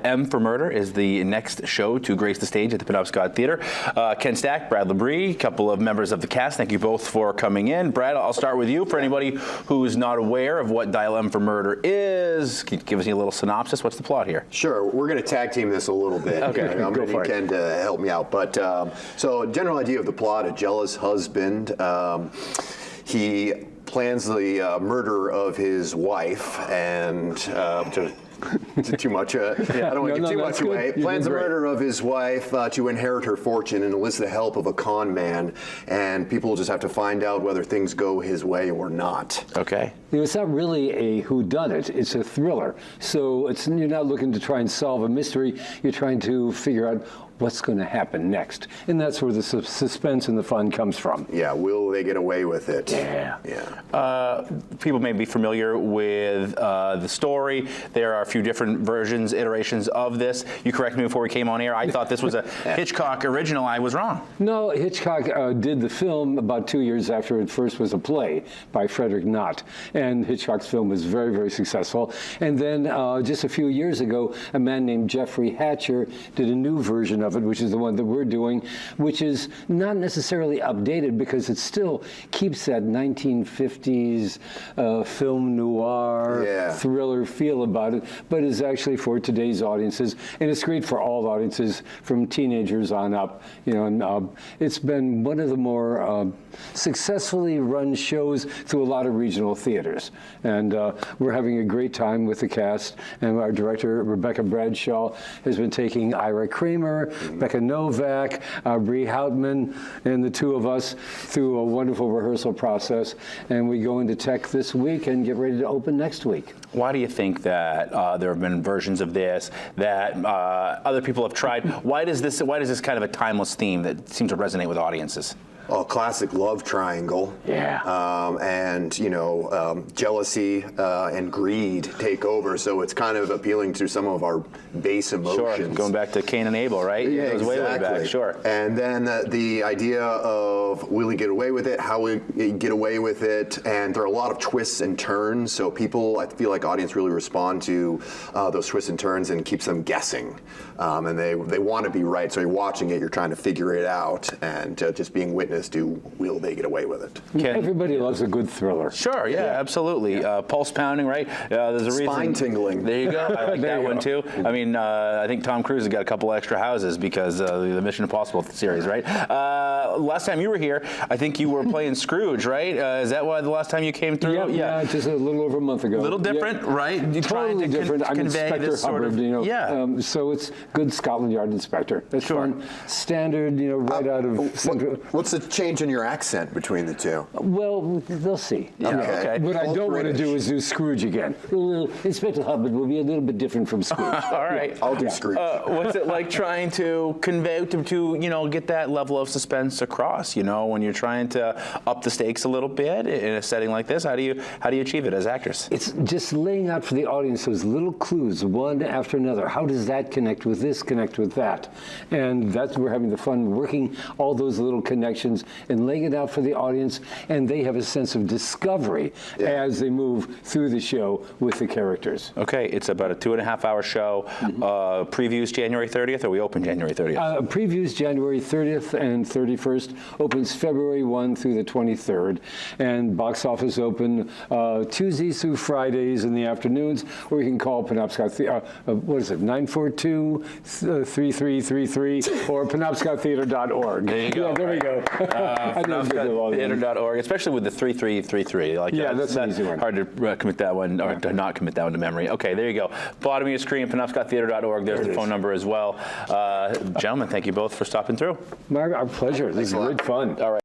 M for Murder is the next show to grace the stage at the Penobscot Theatre. Ken Stack, Brad Labrie, a couple of members of the cast. Thank you both for coming in. Brad, I'll start with you. For anybody who's not aware of what Dial M for Murder is, can you give us a little synopsis? What's the plot here? Sure. We're going to tag team this a little bit. Okay, I'm going to need Ken to help me out. But so general idea of the plot, a jealous husband. He plans the murder of his wife and too much. I don't want to give too much away. Plans the murder of his wife to inherit her fortune and enlist the help of a con man. And people just have to find out whether things go his way or not. Okay. It's not really a whodunit. It's a thriller. So you're not looking to try and solve a mystery. You're trying to figure out what's going to happen next. And that's where the suspense and the fun comes from. Yeah, will they get away with it? Yeah. People may be familiar with the story. There are a few different versions, iterations of this. You corrected me before we came on air. I thought this was a Hitchcock original. I was wrong. No, Hitchcock did the film about 2 years after it first was a play by Frederick Knott. And Hitchcock's film was very, very successful. And then just a few years ago, a man named Jeffrey Hatcher did a new version of it, which is the one that we're doing, which is not necessarily updated because it still keeps that 1950s film noir thriller feel about it, but is actually for today's audiences, and it's great for all audiences from teenagers on up. You know, and it's been one of the more successfully run shows through a lot of regional theaters, and we're having a great time with the cast. And our director Rebecca Bradshaw has been taking Ira Kramer, Becca Novak, Bree Houtman, and the two of us through a wonderful rehearsal process. And we go into tech this week and get ready to open next week. Why do you think that there have been versions of this that other people have tried? Why does this kind of a timeless theme that seems to resonate with audiences? A classic love triangle. Yeah. And, you know, jealousy and greed take over. So it's kind of appealing to some of our base emotions. Sure. Going back to Cain and Abel, right? Yeah, it goes way back. Sure. And then the idea of will he get away with it? How will he get away with it? And there are a lot of twists and turns. So people, I feel like audience really respond to those twists and turns and keeps them guessing. And they want to be right. So you're watching it, you're trying to figure it out, and just being witness to will they get away with it. Everybody loves a good thriller. Sure, yeah, absolutely. Pulse pounding, right? There's a reason. Spine tingling. There you go. I like that one too. I mean, I think Tom Cruise has got a couple extra houses because of the Mission Impossible series, right? Last time you were here, I think you were playing Scrooge, right? Is that why the last time you came through? Yeah, just a little over a month ago. A little different, right? You're totally different. I'm Inspector Hubbard, you know. Yeah. So it's good Scotland Yard inspector. That's fun. Standard, you know, right out of Central. What's the change in your accent between the two? Well, they'll see. Okay. What I don't want to do is do Scrooge again. Inspector Hubbard will be a little bit different from Scrooge. All right. I'll do Scrooge. What's it like trying to convey to you know, get that level of suspense across? You know, when you're trying to up the stakes a little bit in a setting like this, how do you achieve it as actors? It's just laying out for the audience those little clues, one after another. How does that connect with this, connect with that? And that's we're having the fun working all those little connections and laying it out for the audience, and they have a sense of discovery as they move through the show with the characters. Okay, it's about a 2.5-hour show. Previews January 30th, or we open January 30th? Previews January 30th and 31st, opens February 1 through the 23rd, and box office open Tuesdays through Fridays in the afternoons, or you can call Penobscot Theatre, what is it, 942-3333, or penobscottheatre.org. There you go. Yeah, there we go. Penobscottheatre.org, especially with the 3333. Like that's an easy one. Hard to commit that one, or to not commit that one to memory. Okay, there you go. Bottom of your screen, penobscottheatre.org. There's the phone number as well. Gentlemen, thank you both for stopping through. Our pleasure. This is great fun. All right.